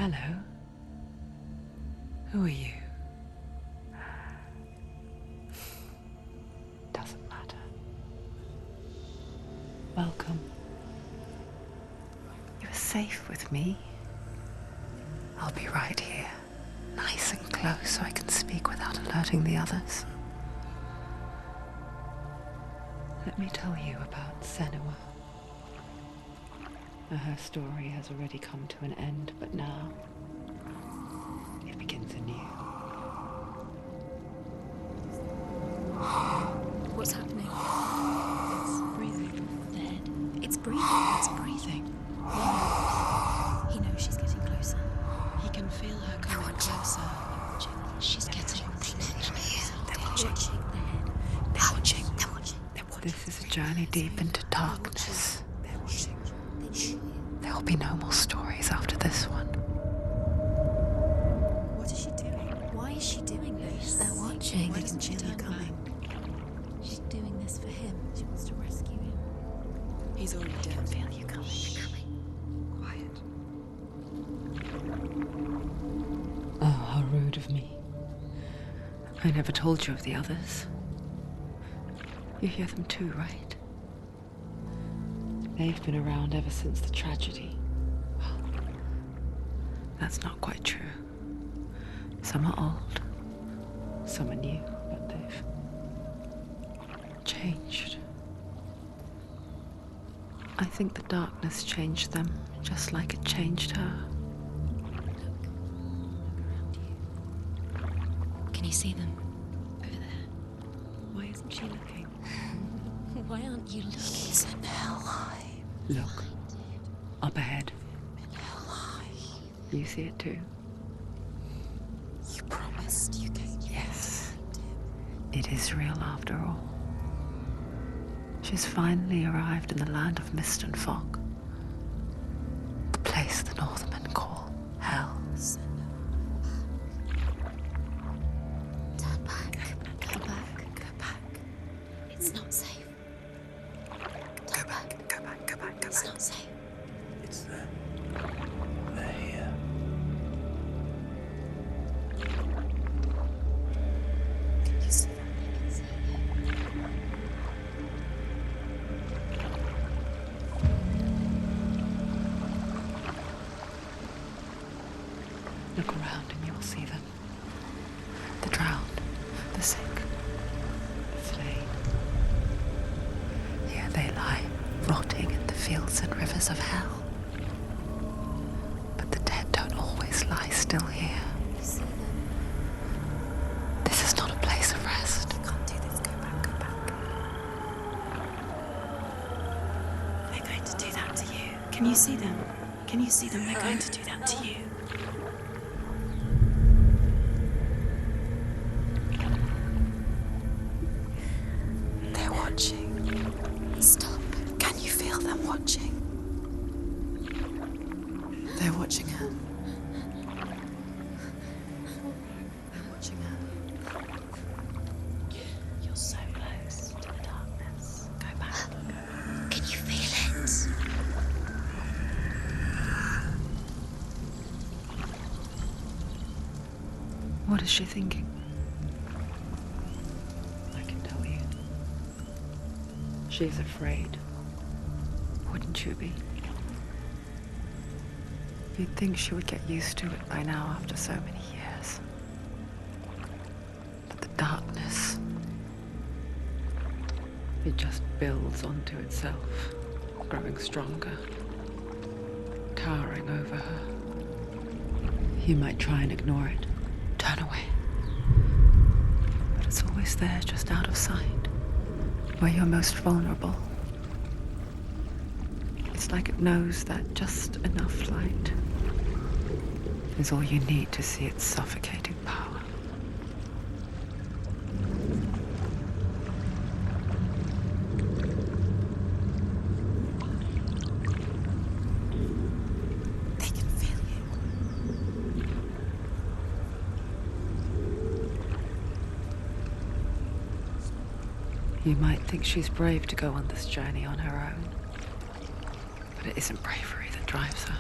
Hello. Who are you? Doesn't matter. Welcome. You are safe with me. I'll be right here, nice and close so I can speak without alerting the others. Let me tell you about Senua. Her story has already come to an end, but now it begins anew. What's happening? It's breathing. The head. It's breathing. It's breathing. He knows she's getting closer. He can feel her coming closer. She's getting closer. They're watching. The head. They're watching. They're watching. This is a journey deep into darkness. There will be no more stories after this one. What is she doing? Why is she doing this? They're watching. Why doesn't she turn coming? She's doing this for him. She wants to rescue him. He's already dead. I feel you coming. Quiet. Oh, how rude of me. I never told you of the others. You hear them too, right? They've been around ever since the tragedy. Well, that's not quite true. Some are old, some are new, but they've changed. I think the darkness changed them, just like it changed her. Can you see them? Over there. Why isn't she looking? Why aren't you looking? He's in Helheim. Look, up ahead. In Helheim. You see it too? You promised you came. Yes. It is real after all. She's finally arrived in the land of mist and fog. The place the Northmen call Hell. Turn back. Go back. Go back. It's not safe. Turn back. Go back. Go back. Go It's back. not safe. It's them. They're here. Can you see them? Look around and you'll see them. The drowned, the sick, the slain. Here they lie, rotting in the fields and rivers of hell. But the dead don't always lie still here. You see them? This is not a place of rest. You can't do this. Go back. Go back. They're going to do that to you. Can you see them? Can you see them? They're going to do that to you. They're watching. Stop. Can you feel them watching? They're watching her. They're watching her. You're so close to the darkness. Go back. Can you feel it? What is she thinking? I can tell you. She's afraid. Wouldn't you be? You'd think she would get used to it by now after so many years. But the darkness, it just builds onto itself, growing stronger, towering over her. You might try and ignore it, turn away. But it's always there, just out of sight, where you're most vulnerable. It's like it knows that just enough light is all you need to see its suffocating power. They can feel you. You might think she's brave to go on this journey on her own, but it isn't bravery that drives her.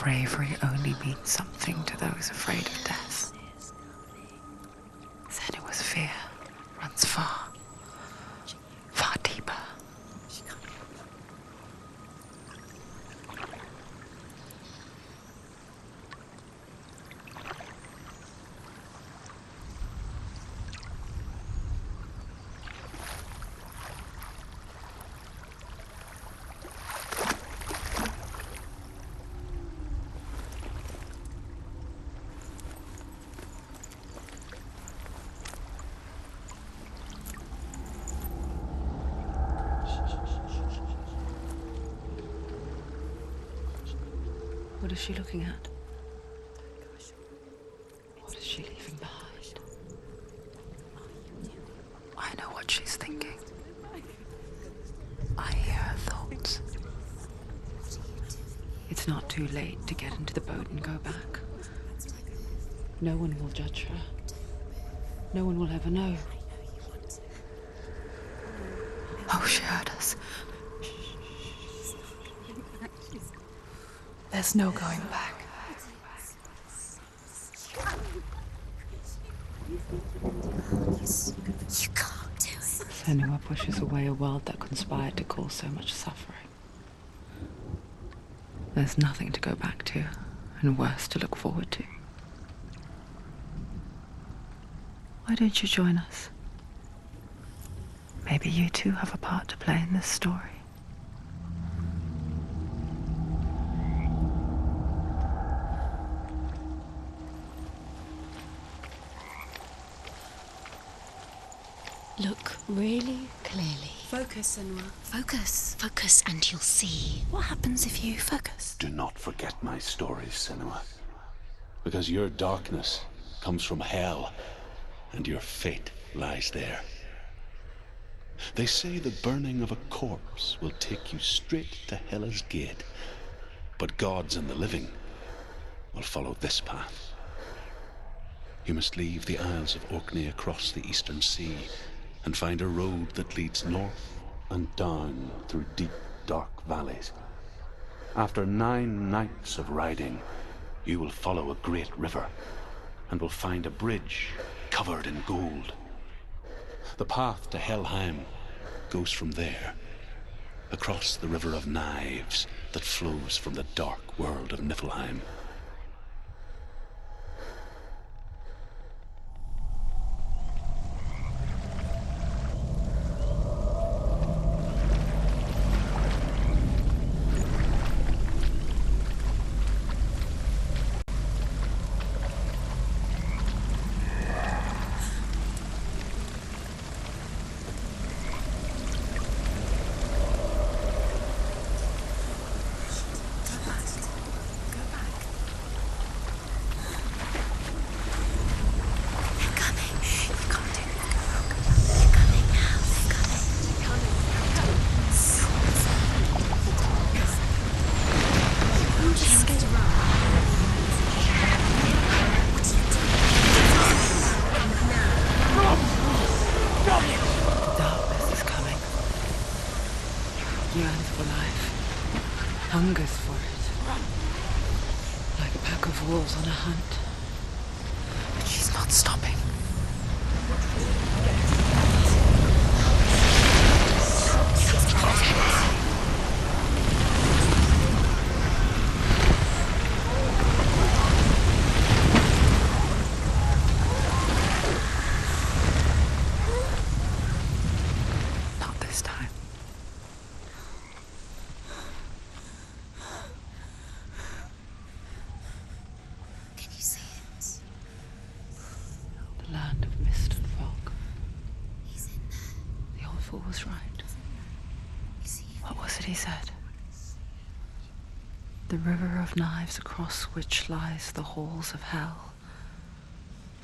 bravery only means something to those afraid of death. Senua's fear runs far, far deeper. What is she looking at? What is she leaving behind? I know what she's thinking. I hear her thoughts. It's not too late to get into the boat and go back. No one will judge her. No one will ever know. Oh, she heard us. There's no going back. You can't do it. Senua pushes away a world that conspired to cause so much suffering. There's nothing to go back to, and worse to look forward to. Why don't you join us? Maybe you too have a part to play in this story. Look really clearly. Focus, Senua. Focus, and you'll see. What happens if you focus? Do not forget my stories, Senua. Because your darkness comes from hell, and your fate lies there. They say the burning of a corpse will take you straight to Hela's gate, but gods and the living will follow this path. You must leave the Isles of Orkney across the eastern sea and find a road that leads north and down through deep, dark valleys. After 9 nights of riding, you will follow a great river and will find a bridge covered in gold. The path to Helheim goes from there, across the river of knives that flows from the dark world of Niflheim. Darkness is coming. Yearns for life. Hungers for it. Like a pack of wolves on a hunt. But she's not stopping. Not this time. Can you see it? The land of mist and fog. He's in there. The old fool was right. You see him? What was it he said? The river of knives across which lies the halls of hell.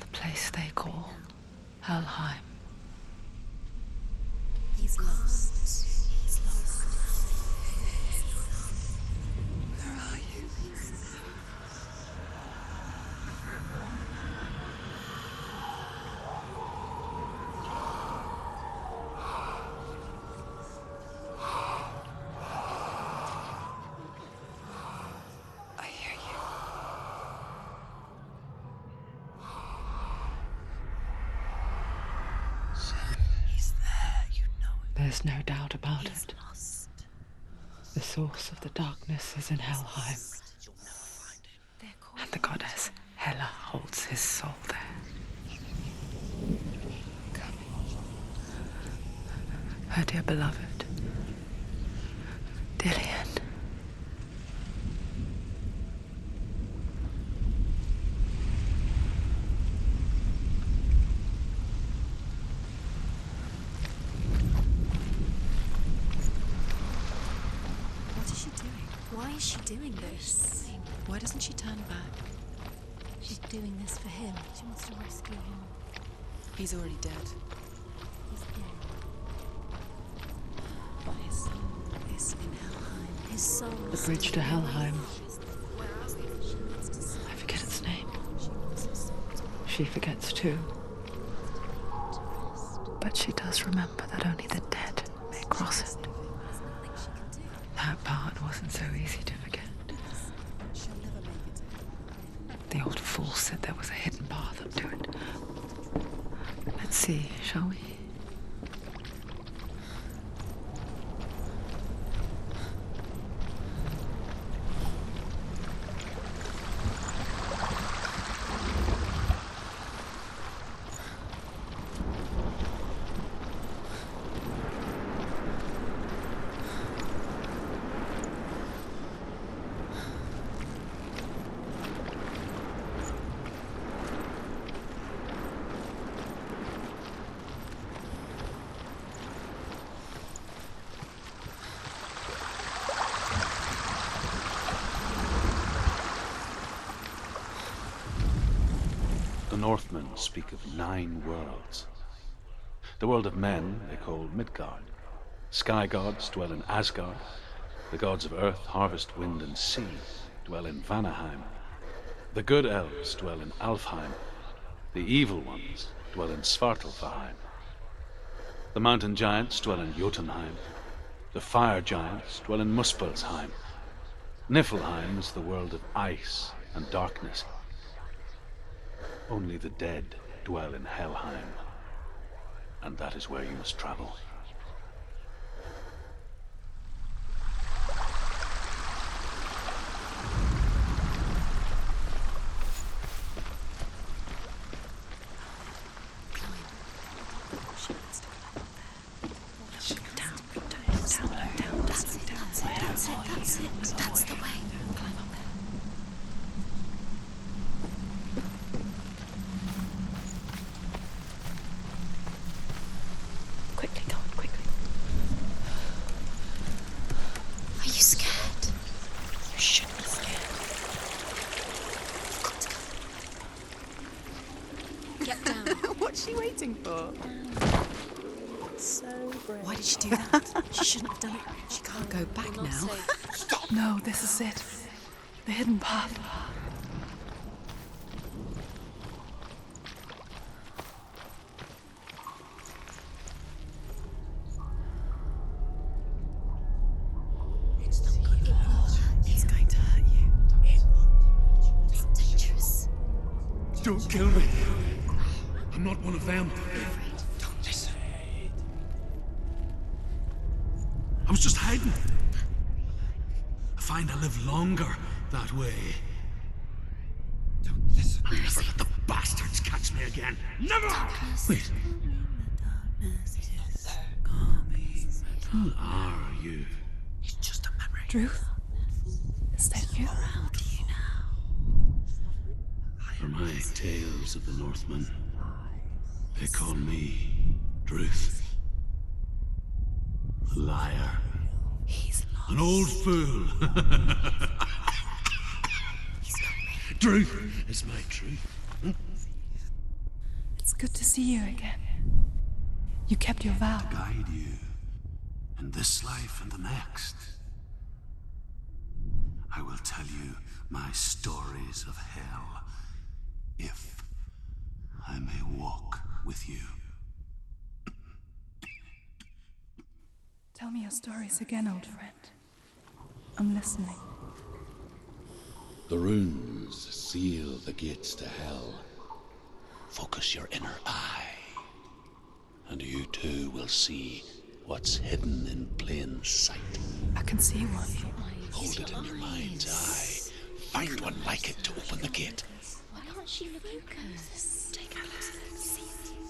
The place they call Helheim. He's lost. He's lost. Where are you? I hear you. There's no doubt about He's it. lost. The source of the darkness is in Helheim, They're calling and the goddess Hela holds his soul there. Her dear beloved, Dillian. What is she doing? Why is she doing this? Why doesn't she turn back? She's doing this for him. She wants to rescue him. He's already dead. He's dead. But his soul is in Helheim. His soul. The bridge to Helheim. She needs to see. I forget its name. She wants his soul to She forgets too. rest. But she does remember that only the dead may cross it. There's nothing she can do. That part wasn't so easy to forget. She'll never make it. The old fool said there was a hidden path up to it. Let's see, shall we? The Northmen speak of 9 worlds. The world of men they call Midgard. Sky gods dwell in Asgard. The gods of earth, harvest, wind, and sea dwell in Vanaheim. The good elves dwell in Alfheim. The evil ones dwell in Svartalfheim. The mountain giants dwell in Jotunheim. The fire giants dwell in Muspelheim. Niflheim is the world of ice and darkness. Only the dead dwell in Helheim, and that is where you must travel. That's the way. Quickly, go on, quickly. Are you scared? You shouldn't be scared. You've got to go. Get down. What's she waiting for? So brave. Why did she do that? She shouldn't have done it. She can't go back You're not now. safe. No, this is it. The hidden path. It's not good for her. It's going to hurt you. It's dangerous. Don't kill me. I'm not one of them. Don't listen. I was just hiding. I find I live longer that way. Don't listen. Never let the bastards catch me again. Never! Wait, who are you? It's just a memory. Druth? Is that you? Around you now. For my tales of the Northmen, they call me Druth. A liar. He's lost. An old fool. Truth is my truth. It's good to see you again. You kept your vow. Guide you in this life and the next. I will tell you my stories of hell, if I may walk with you. Tell me your stories again, old friend. I'm listening. The runes seal the gates to hell. Focus your inner eye, and you too will see what's hidden in plain sight. I can see one. Hold it in your mind's eye. Find one like it to open the gate. Why aren't she focused? Take out see it.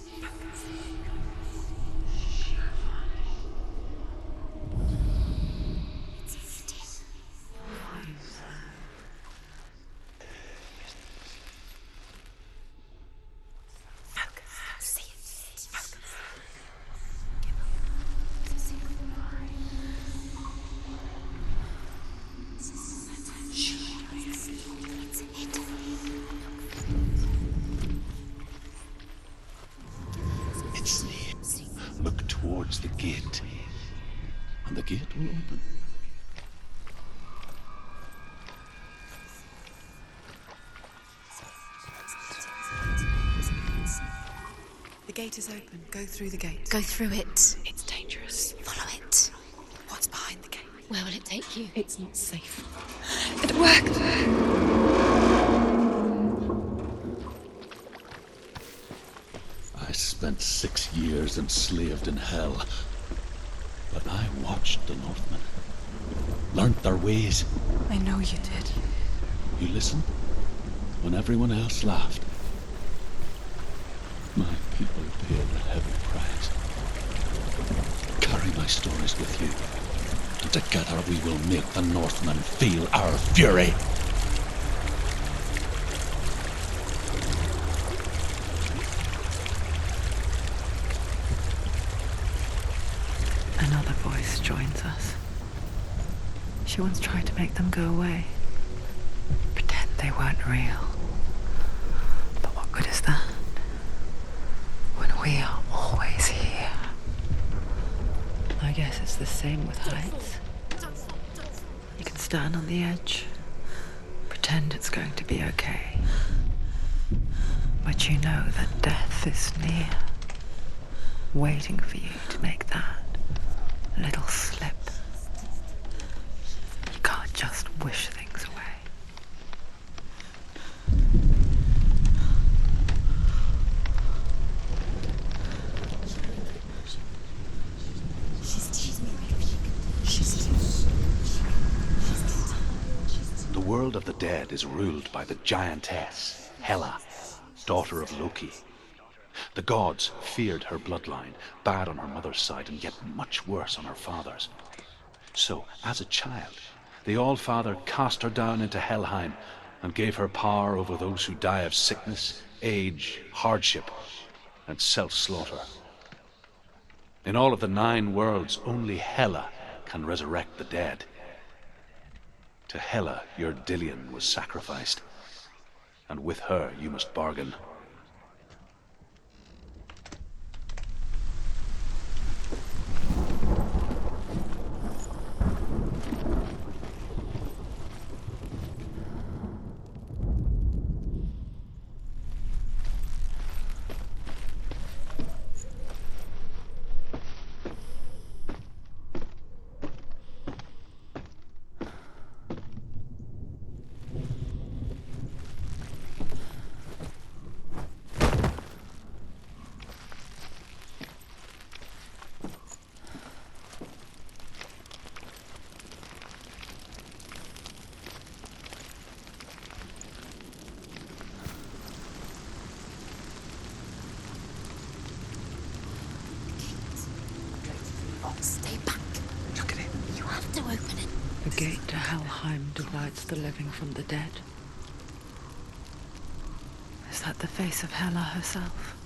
It's near. Look towards the gate, and the gate will open. The gate is open. Go through the gate. Go through it. It's dangerous. Follow it. What's behind the gate? Where will it take you? It's not safe. It worked. I spent 6 years enslaved in hell, but I watched the Northmen, learnt their ways. I know you did. You listened when everyone else laughed. My people paid a heavy price. Carry my stories with you, and together we will make the Northmen feel our fury. Another voice joins us. She once tried to make them go away. Pretend they weren't real. But what good is that? When we are always here. I guess it's the same with heights. You can stand on the edge, pretend it's going to be okay. But you know that death is near, waiting for you to make that little slip. You can't just wish things away. The world of the dead is ruled by the giantess, Hela, daughter of Loki. The gods feared her bloodline, bad on her mother's side and yet much worse on her father's. So, as a child, the All-Father cast her down into Helheim and gave her power over those who die of sickness, age, hardship, and self-slaughter. In all of the 9 worlds, only Hela can resurrect the dead. To Hela, your Dillion was sacrificed, and with her you must bargain. Stay back. Look at it. You have to open it. The gate to Helheim divides the living from the dead. Is that the face of Hela herself?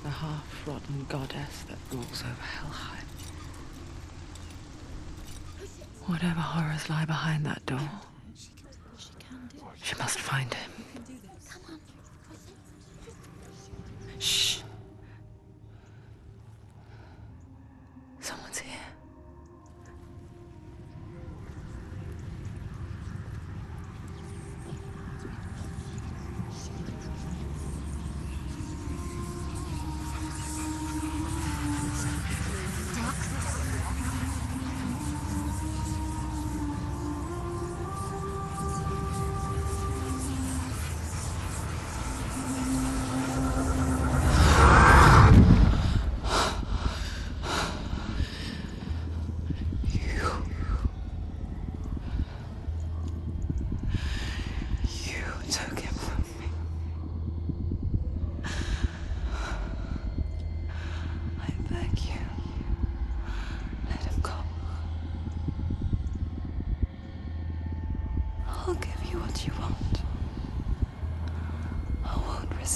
The half-rotten goddess that rules over Helheim. Whatever horrors lie behind that door, she must find him. Shh. Someone's here.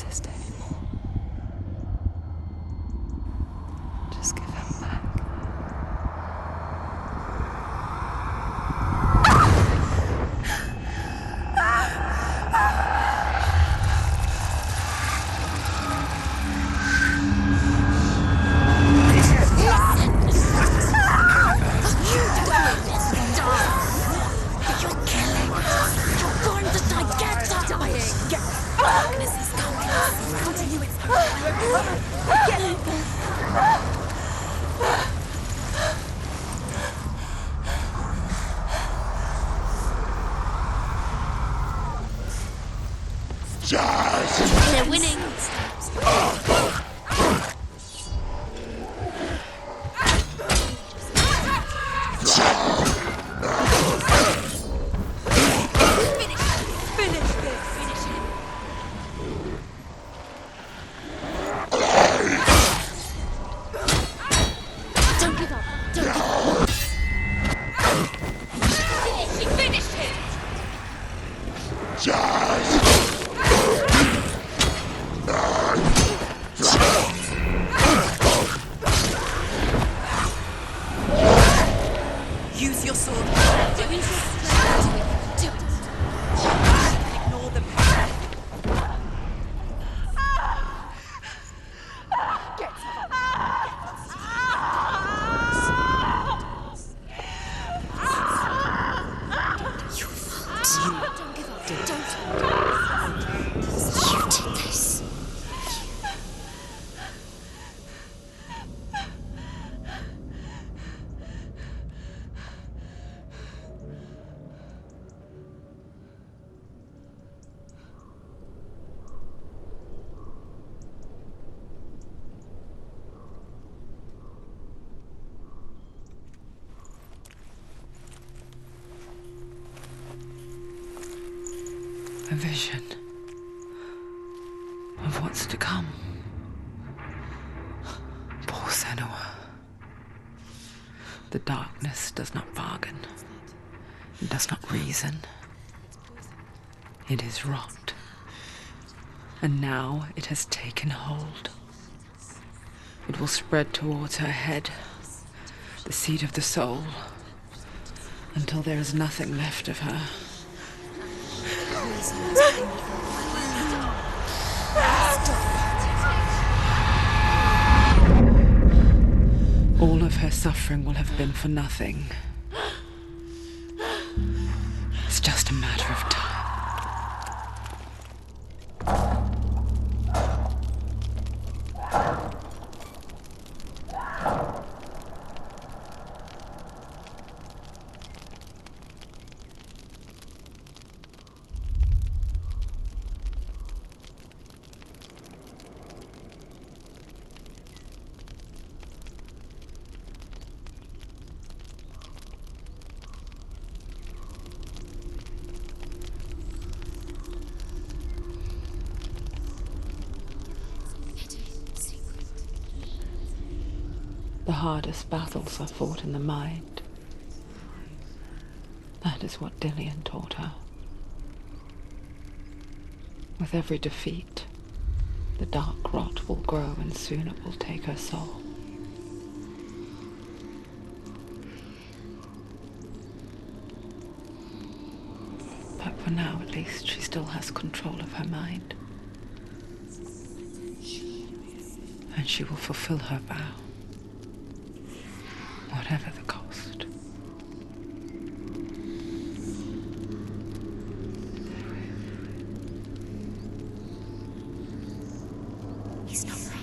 exist anymore. Just give him back. They're winning. Use your sword. Do it. Ignore the pain. Don't give up. Don't. You did this. A vision of what's to come. Poor Senua. The darkness does not bargain. It does not reason. It is rot. And now it has taken hold. It will spread towards her head, the seat of the soul, until there is nothing left of her. All of her suffering will have been for nothing. It's just a matter of time. The hardest battles are fought in the mind. That is what Dillian taught her. With every defeat, the dark rot will grow and soon it will take her soul. But for now, at least, she still has control of her mind. And she will fulfill her vow. Whatever the cost. He's not there.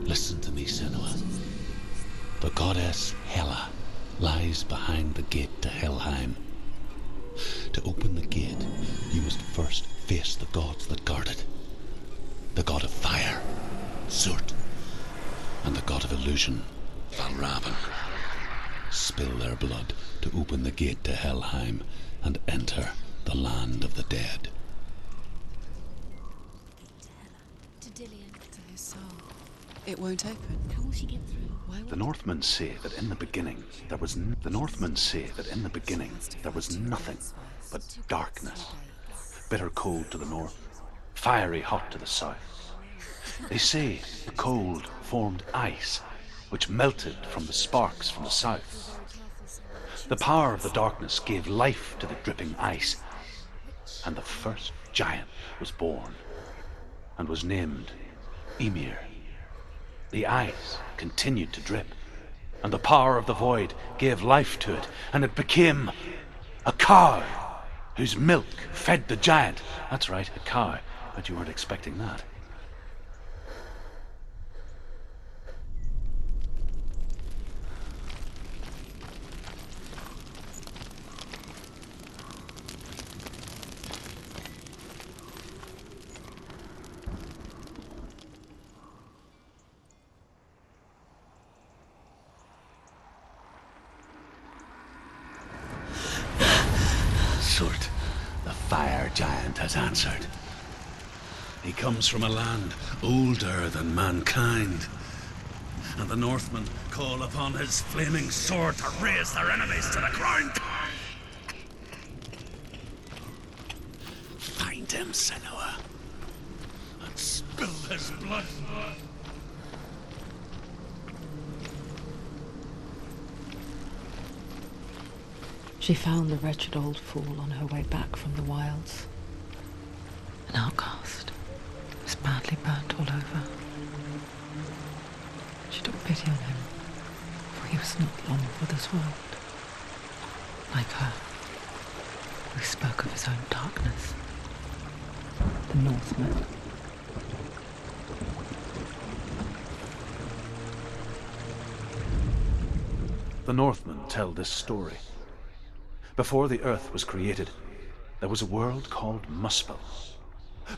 Listen to me, Senua. The goddess Hela lies behind the gate to Helheim. To open the gate, you must first face the gods that guard it. The god of fire, Surt, and the god of illusion, Valravan. Spill their blood to open the gate to Helheim and enter the land of the dead. To Dillian. To his soul. It won't open. How will she get through? Why would The Northmen say that in the beginning there was nothing, but darkness. Bitter cold to the north, fiery hot to the south. They say the cold formed ice, which melted from the sparks from the south. The power of the darkness gave life to the dripping ice, and the first giant was born, and was named Ymir. The ice continued to drip, and the power of the void gave life to it, and it became a cow whose milk fed the giant. That's right, a cow. Bet you weren't expecting that. Surt, the fire giant, has answered. He comes from a land older than mankind, and the Northmen call upon his flaming sword to raze their enemies to the ground. Find him, Senua, and spill his blood. She found the wretched old fool on her way back from the wilds. An outcast, was badly burnt all over. She took pity on him, for he was not long for this world. Like her, he spoke of his own darkness. The Northmen. The Northmen tell this story. Before the earth was created, there was a world called Muspel.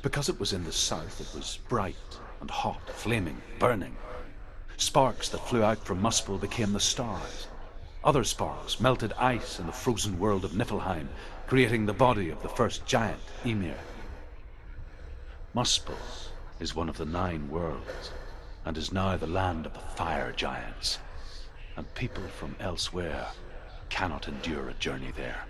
Because it was in the south, it was bright and hot, flaming, burning. Sparks that flew out from Muspel became the stars. Other sparks melted ice in the frozen world of Niflheim, creating the body of the first giant, Ymir. Muspel is one of the 9 worlds, and is now the land of the fire giants. And people from elsewhere cannot endure a journey there.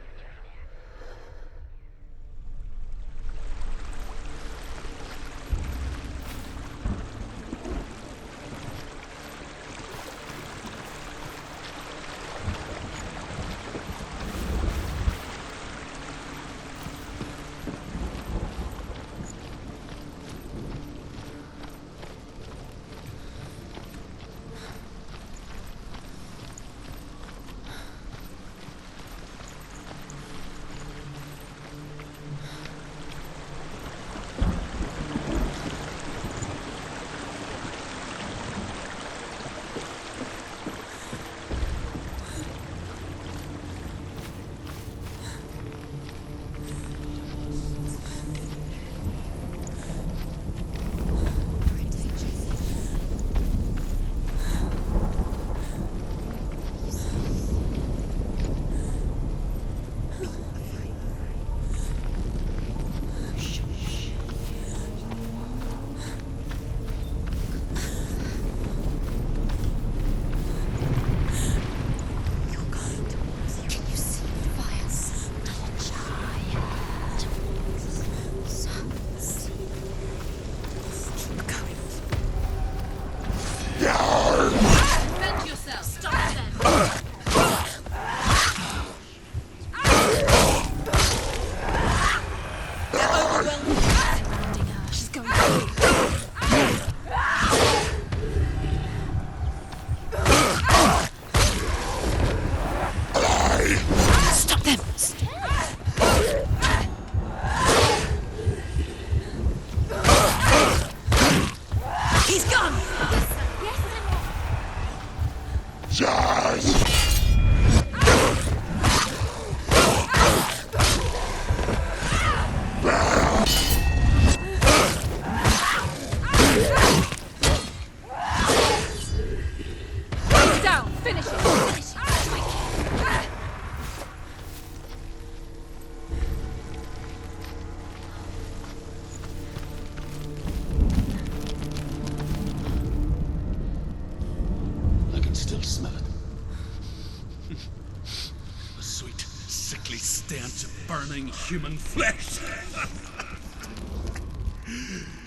sickly stench of burning human flesh.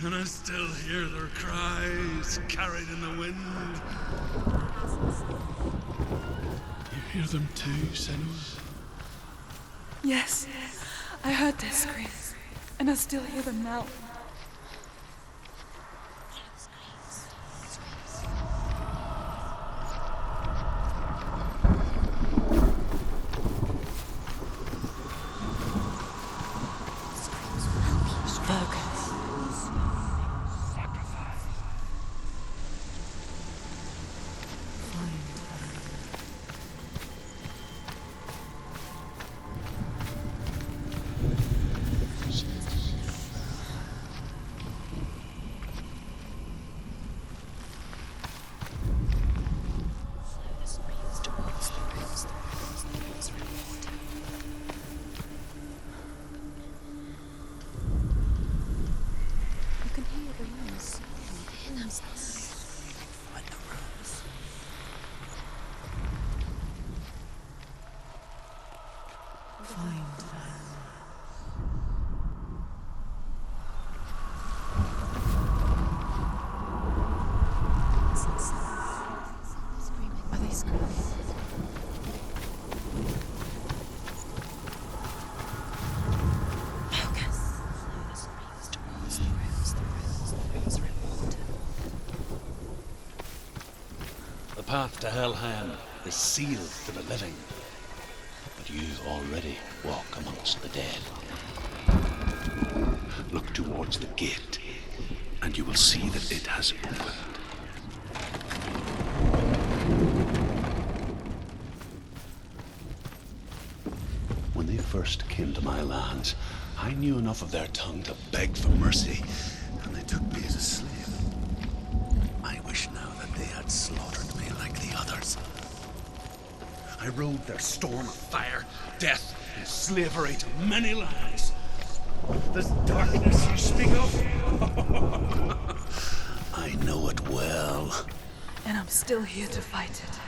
And I still hear their cries carried in the wind. You hear them too, Senua? Yes, I heard their screams, and I still hear them now. The path to Helheim is sealed to the living, but you already walk amongst the dead. Look towards the gate, and you will see that it has opened. When they first came to my lands, I knew enough of their tongue to beg for mercy, and they took me as a slave. I wish now that they had slaughtered me like the others. I rode their storm of fire, death, and slavery to many lands. This darkness you speak of, I know it well. And I'm still here to fight it.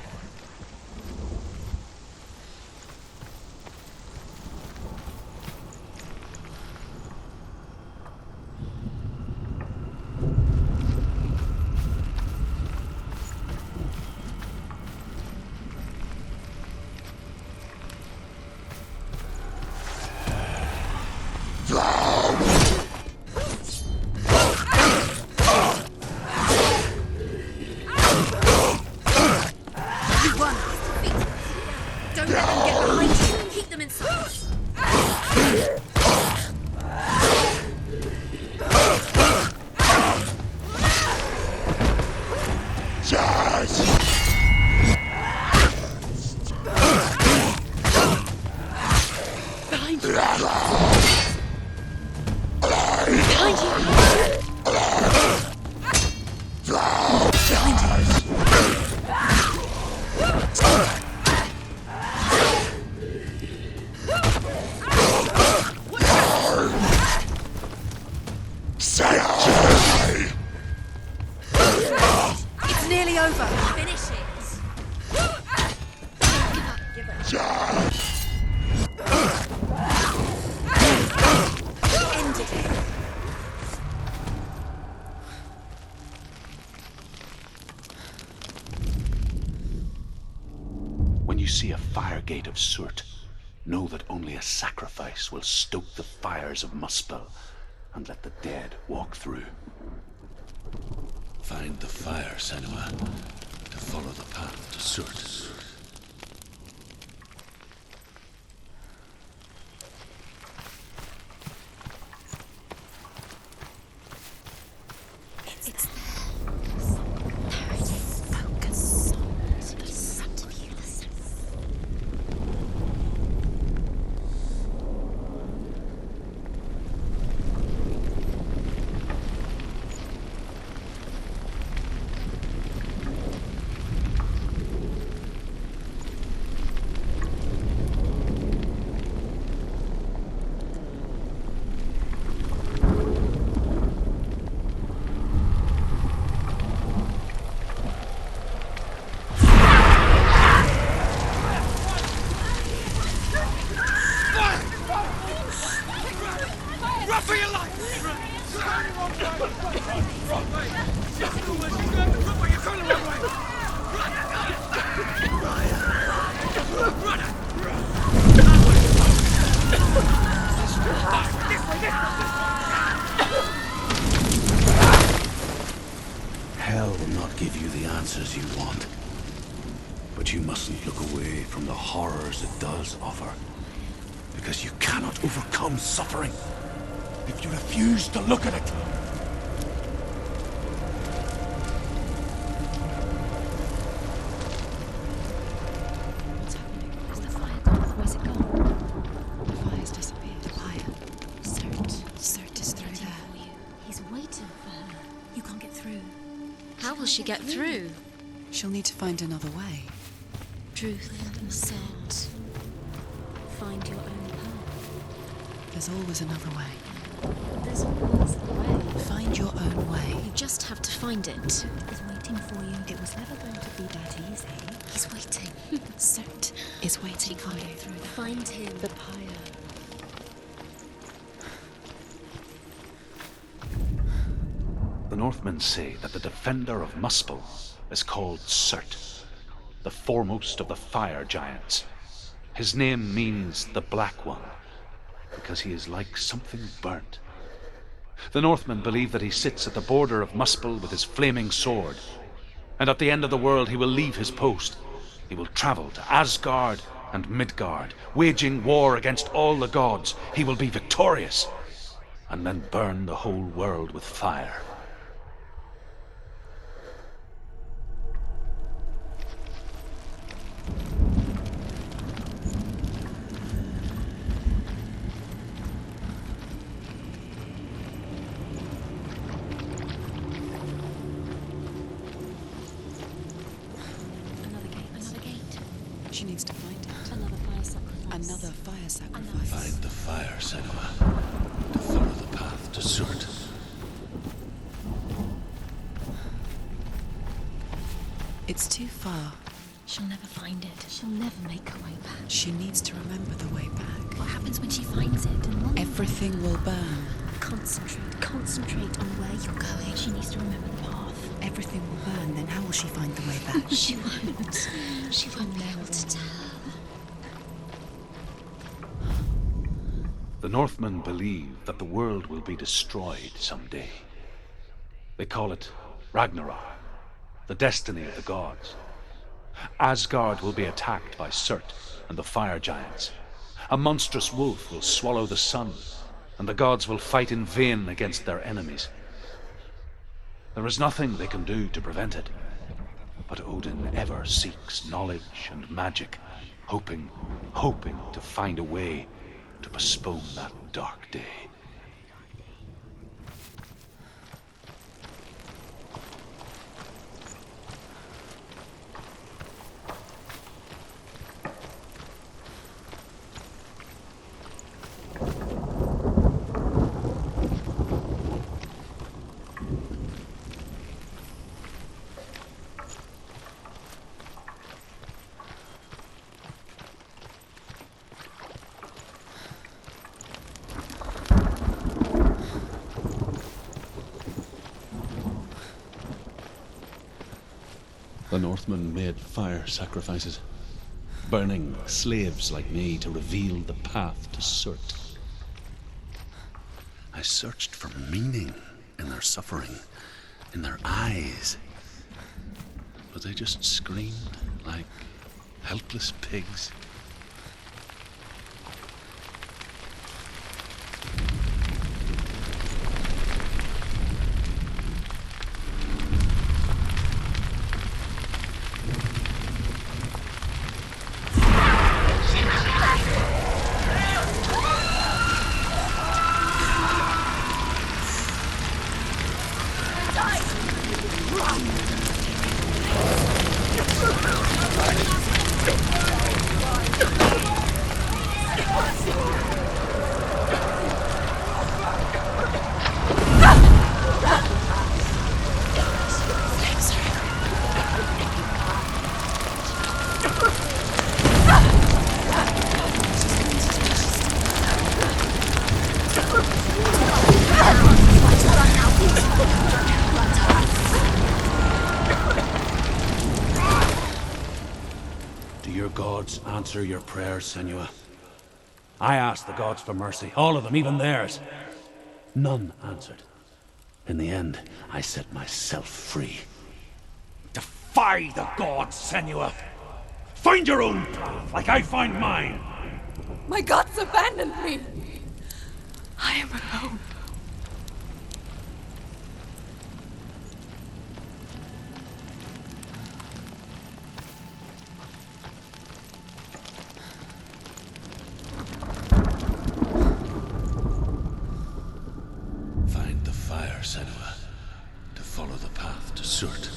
It's nearly over. Finish it. End it. When you see a fire gate of soot, know that only a sacrifice will stoke the fires of Muspel and let the dead walk through. Find the fire, Senua, to follow the path to soot. It's there. There it is. Focus. It's in front of you. the answers you want. But you mustn't look away from the horrors it does offer. Because you cannot overcome suffering if you refuse to look at it. What's happening? Is the fire gone? Where's it gone? The fire's disappeared. The fire. Cert is through there. He's waiting for her. You can't get through. How will she get through? She'll need to find another way. Truth said, find your own path. There's always another way. There's always a way. Find your own way. You just have to find it. He's waiting for you. It was never going to be that easy. He's waiting. Cert Is waiting for you. Through that. Find him. The pyre. The Northmen say that the defender of Muspel is called Surt, the foremost of the fire giants. His name means the Black One, because he is like something burnt. The Northmen believe that he sits at the border of Muspel with his flaming sword, and at the end of the world he will leave his post. He will travel to Asgard and Midgard, waging war against all the gods. He will be victorious, and then burn the whole world with fire. Another gate. She needs to find it. Another fire sacrifice. Another fire sacrifice. Find the fire, Senua, to follow the path to Surt. It's too far. She'll never find it. She'll never make her way back. She needs to remember the way back. What happens when she finds it? And what? Everything will burn. Concentrate on where you're going. She needs to remember the path. Everything will burn, then how will she find the way back? She won't. She won't be able to tell. The Northmen believe that the world will be destroyed someday. They call it Ragnarok, the destiny of the gods. Asgard will be attacked by Surt and the fire giants. A monstrous wolf will swallow the sun, and the gods will fight in vain against their enemies. There is nothing they can do to prevent it, but Odin ever seeks knowledge and magic, hoping to find a way to postpone that dark day. The Northmen made fire sacrifices, burning slaves like me to reveal the path to Surt. I searched for meaning in their suffering, in their eyes. But they just screamed like helpless pigs. Answer your prayers, Senua. I asked the gods for mercy, all of them, even theirs. None answered. In the end, I set myself free. Defy the gods, Senua! Find your own path, like I find mine! My gods abandoned me! I am alone. Find the fire, Senua, to follow the path to Surt.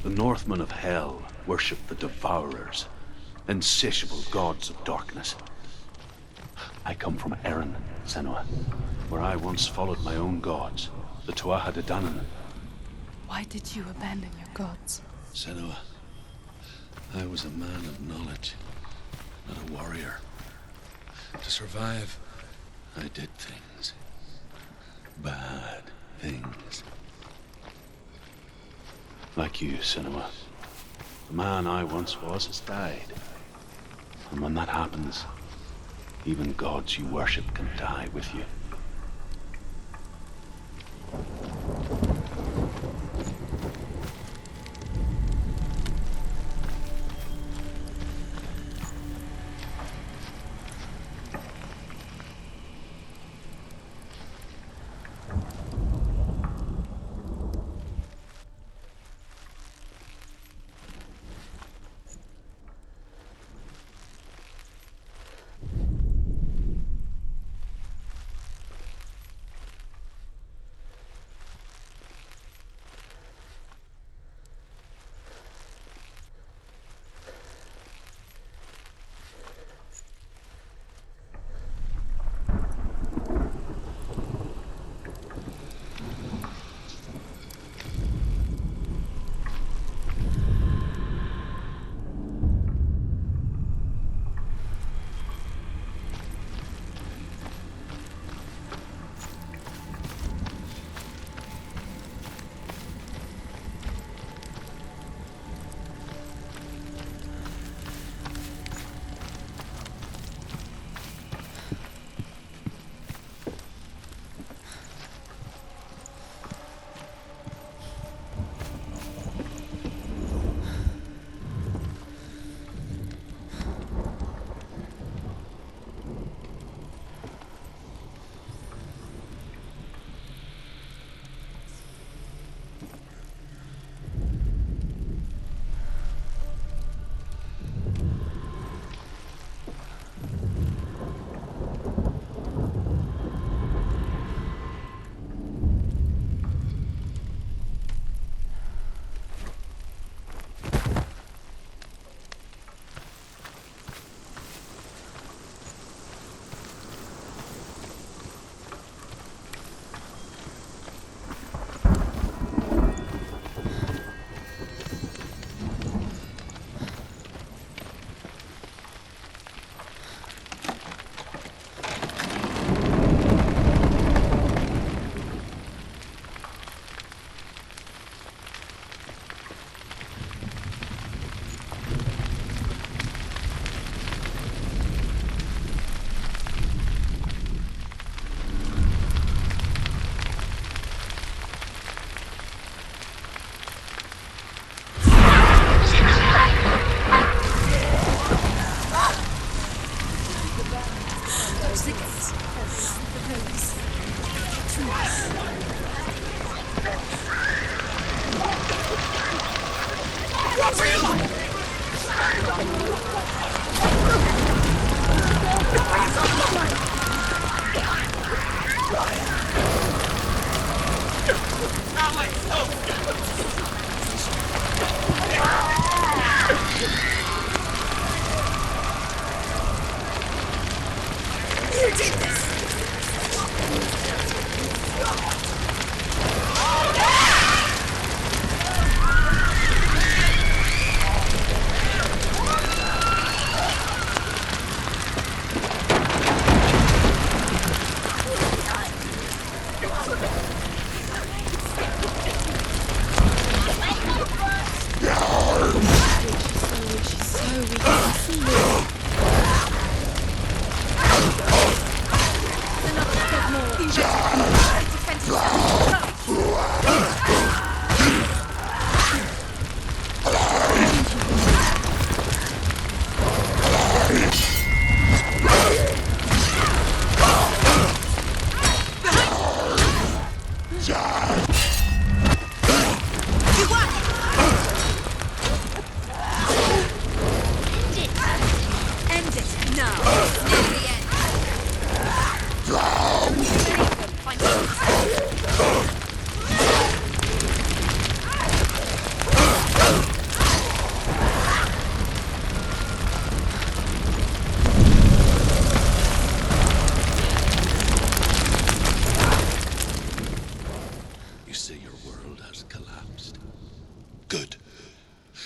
The Northmen of Hell worship the Devourers, insatiable gods of darkness. I come from Erin, Senua, where I once followed my own gods, the Tuatha De Danann. Why did you abandon your gods? Senua, I was a man of knowledge, not a warrior. To survive, I did things. Bad things. Like you, Senua. The man I once was has died. And when that happens, even gods you worship can die with you.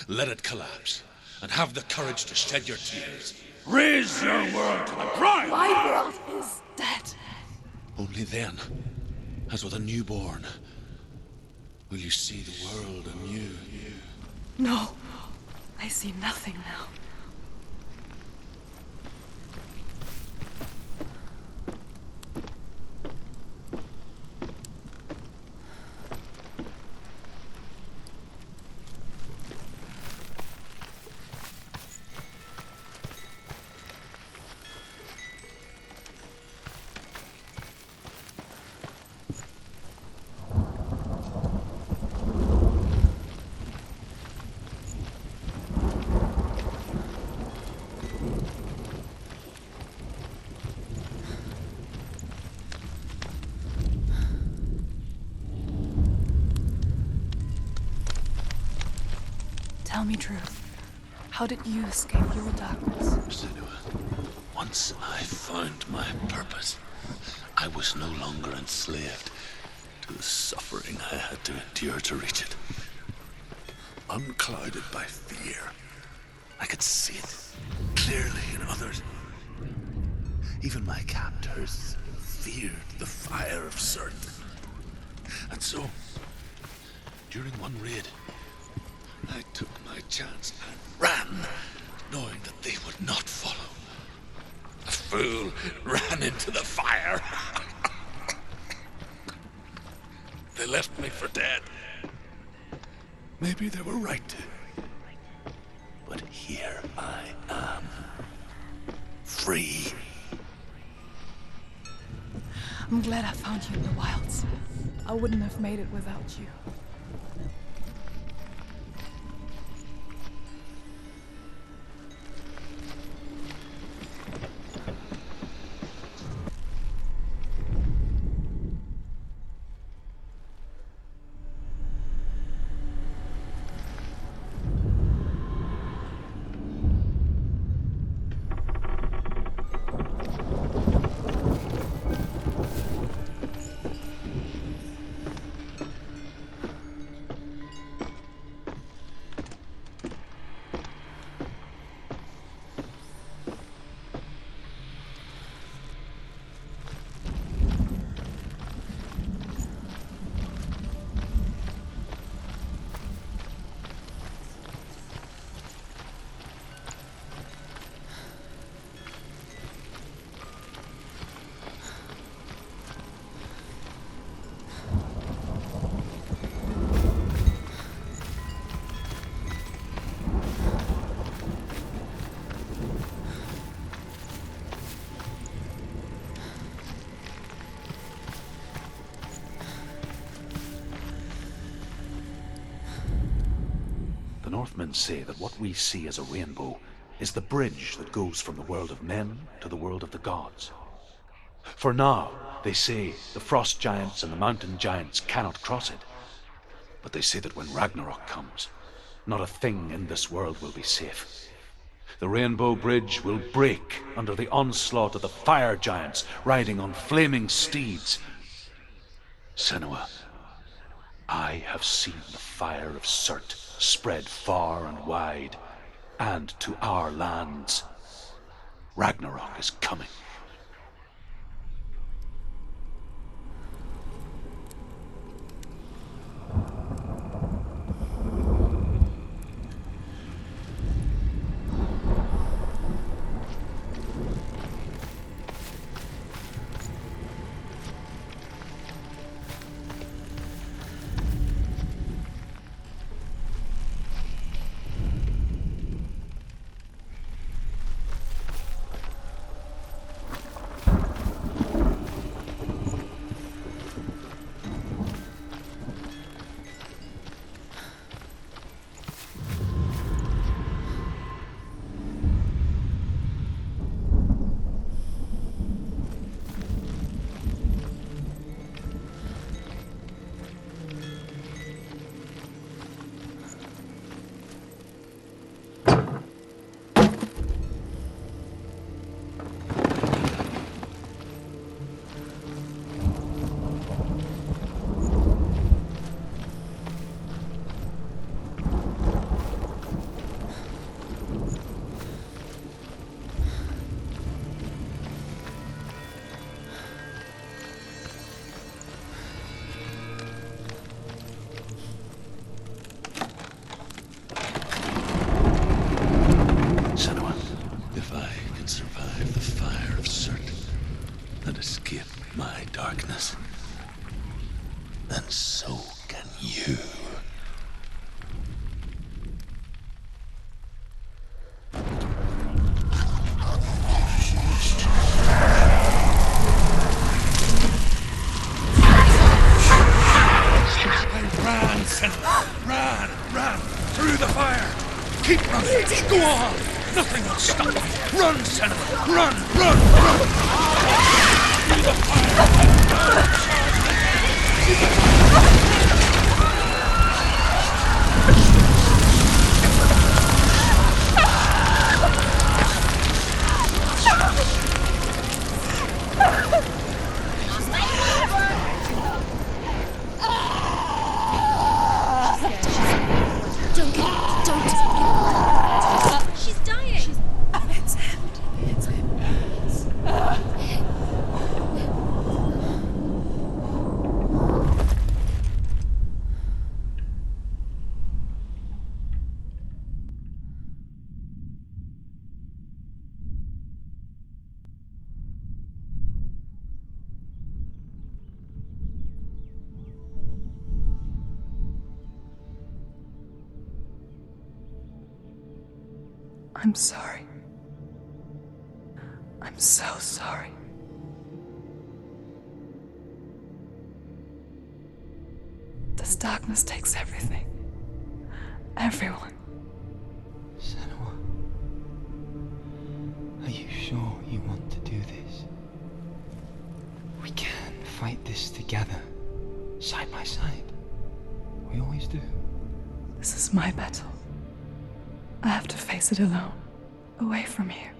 Let it collapse, and have the courage to shed your tears. Raise your world to the ground! My world is dead. Only then, as with a newborn, will you see the world anew. No, I see nothing now. Tell me truth. How did you escape your darkness? Senua, once I found my purpose, I was no longer enslaved to the suffering I had to endure to reach it. Unclouded by fear, I could see it clearly in others. Even my captors feared the fire of certain. And so, during one raid, I took my chance and ran, knowing that they would not follow. The fool ran into the fire. They left me for dead. Maybe they were right to. But here I am. Free. I'm glad I found you in the wilds. I wouldn't have made it without you. The Northmen say that what we see as a rainbow is the bridge that goes from the world of men to the world of the gods. For now, they say the frost giants and the mountain giants cannot cross it. But they say that when Ragnarok comes, not a thing in this world will be safe. The Rainbow Bridge will break under the onslaught of the fire giants riding on flaming steeds. Senua, I have seen the fire of Surt spread far and wide, and to our lands. Ragnarok is coming. Run! Through the fire! Keep running! Go on! Nothing will stop me! Run, Senua! Run! Through the She's dying! It's him. I'm sorry. I'm so sorry. This darkness takes everything. Everyone. Senua, are you sure you want to do this? We can fight this together, side by side. We always do. This is my battle. I have to face it alone, away from here.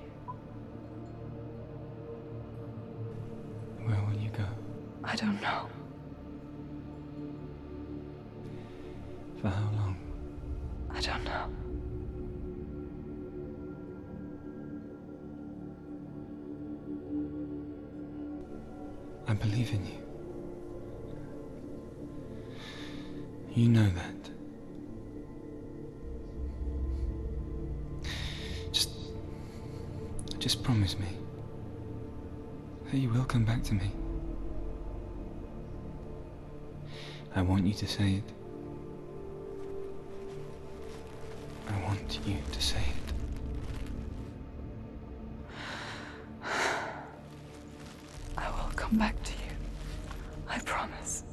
Where will you go? I don't know. For how long? I don't know. I believe in you. You know that. Just promise me that you will come back to me. I want you to say it. I want you to say it. I will come back to you. I promise.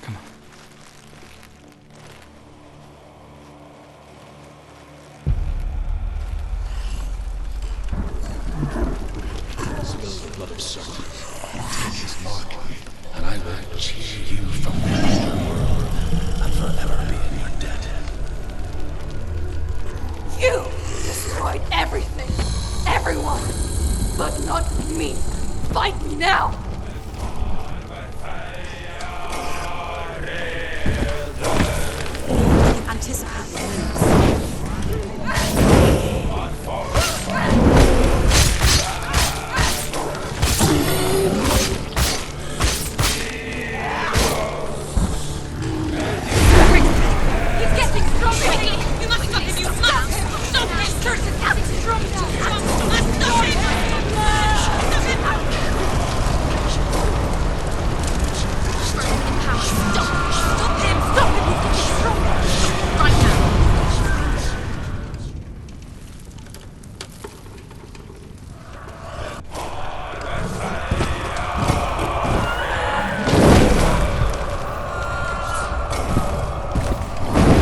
Come on. anticipate the moves. He's getting stronger! You must stop him! You must! Stop him! Curse is getting stronger! Stop him! Stop him! Stop him! Stop him! He's getting stronger! Right now!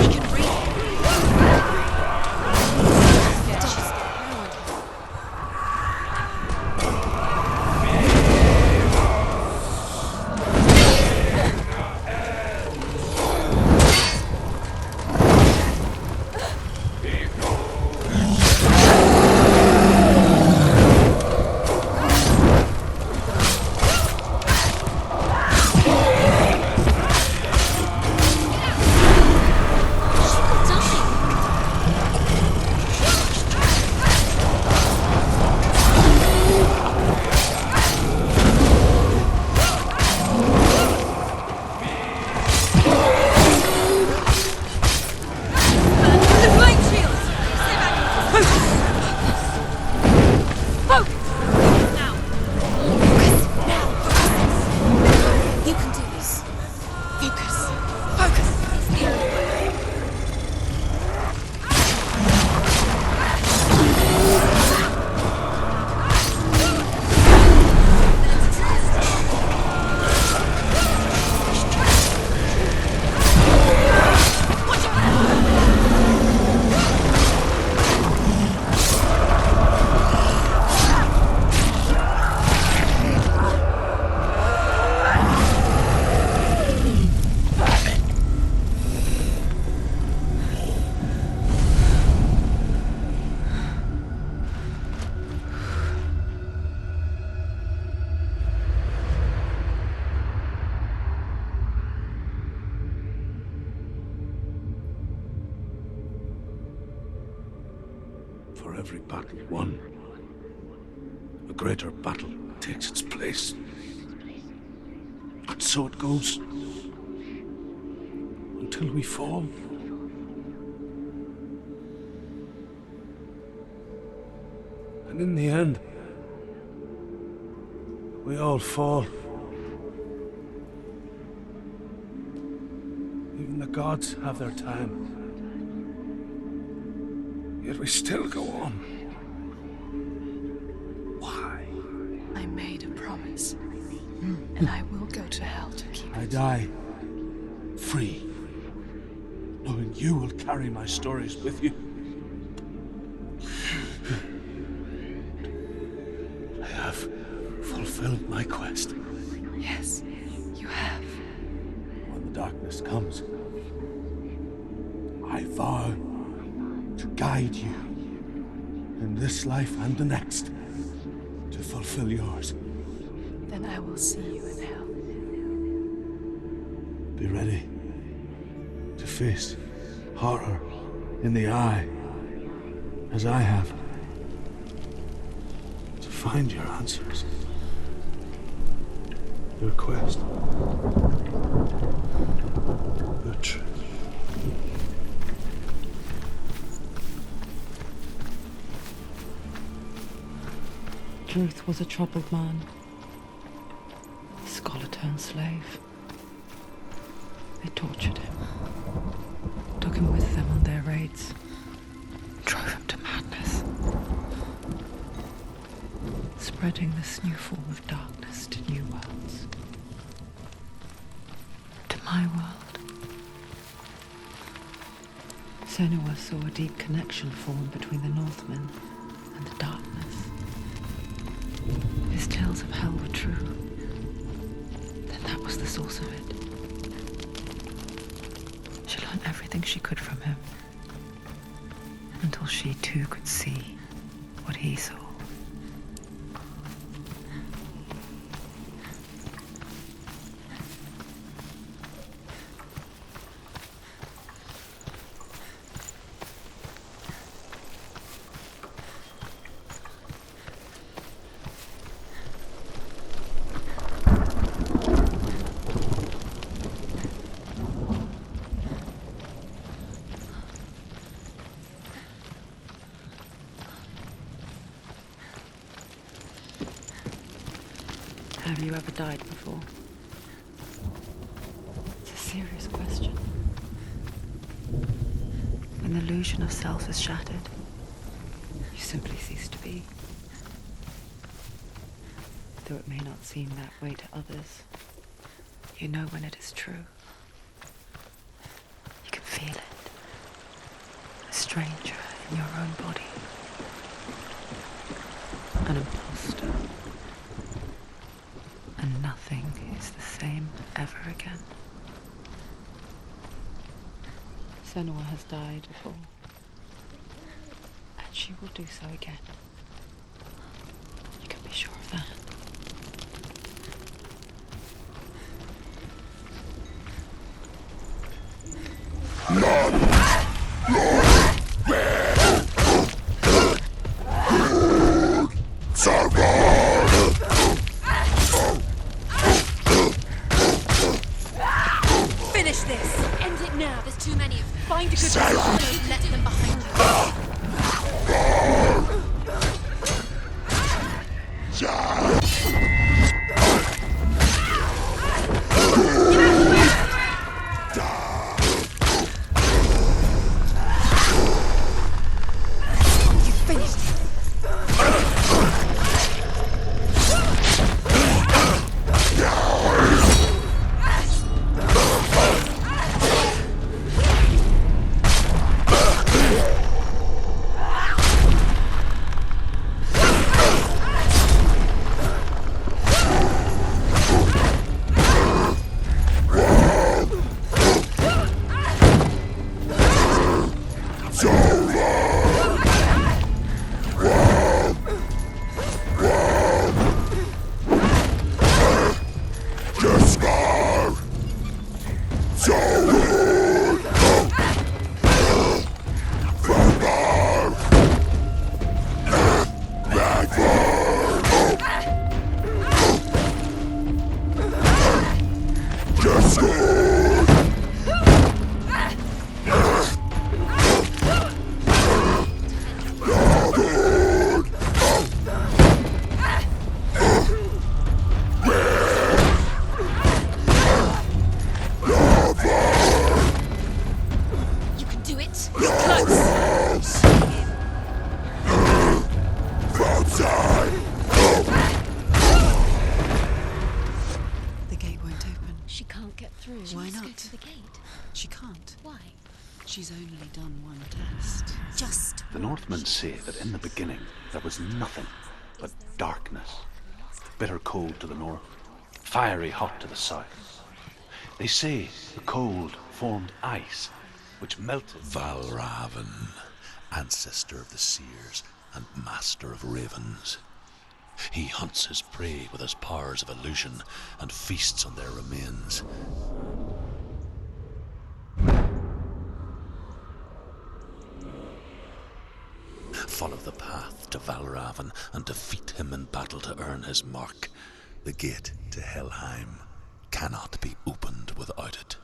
He can breathe. For every battle won, a greater battle takes its place. And so it goes. Until we fall. And in the end, we all fall. Even the gods have their time. Yet we still go on. Why? I made a promise, and I will go to hell to keep I it. die free, knowing you will carry my stories with you. I have fulfilled my quest. Yes, you have. When the darkness comes, I vow to guide you in this life and the next to fulfill yours. Then I will see you in hell. Be ready to face horror in the eye, as I have. To find your answers. Your quest. Your truth. Truth was a troubled man, a scholar-turned slave. They tortured him, took him with them on their raids, drove him to madness, spreading this new form of darkness to new worlds. To my world. Senua saw a deep connection form between the Northmen and the darkness. His tales of hell were true. Then that was the source of it. She learned everything she could from him, until she too could see what he saw. Have you ever died before? It's a serious question. When the illusion of self is shattered, you simply cease to be. Though it may not seem that way to others, you know when it is true. You can feel it. A stranger in your own body. An imposter. And nothing is the same ever again. Senua has died before. And she will do so again. You can be sure of that. Finish this! End it now, there's too many of them. Find a good reason. Don't let them behind you. You finished it. Why not? Go to the gate. She can't. Why? She's only done one test. Just The Northmen say that in the beginning there was nothing but darkness. Bitter cold to the north, fiery hot to the south. They say the cold formed ice, which melted. Valravan, ancestor of the seers and master of ravens. He hunts his prey with his powers of illusion and feasts on their remains. Follow the path to Valravan and defeat him in battle to earn his mark. The gate to Helheim cannot be opened without it.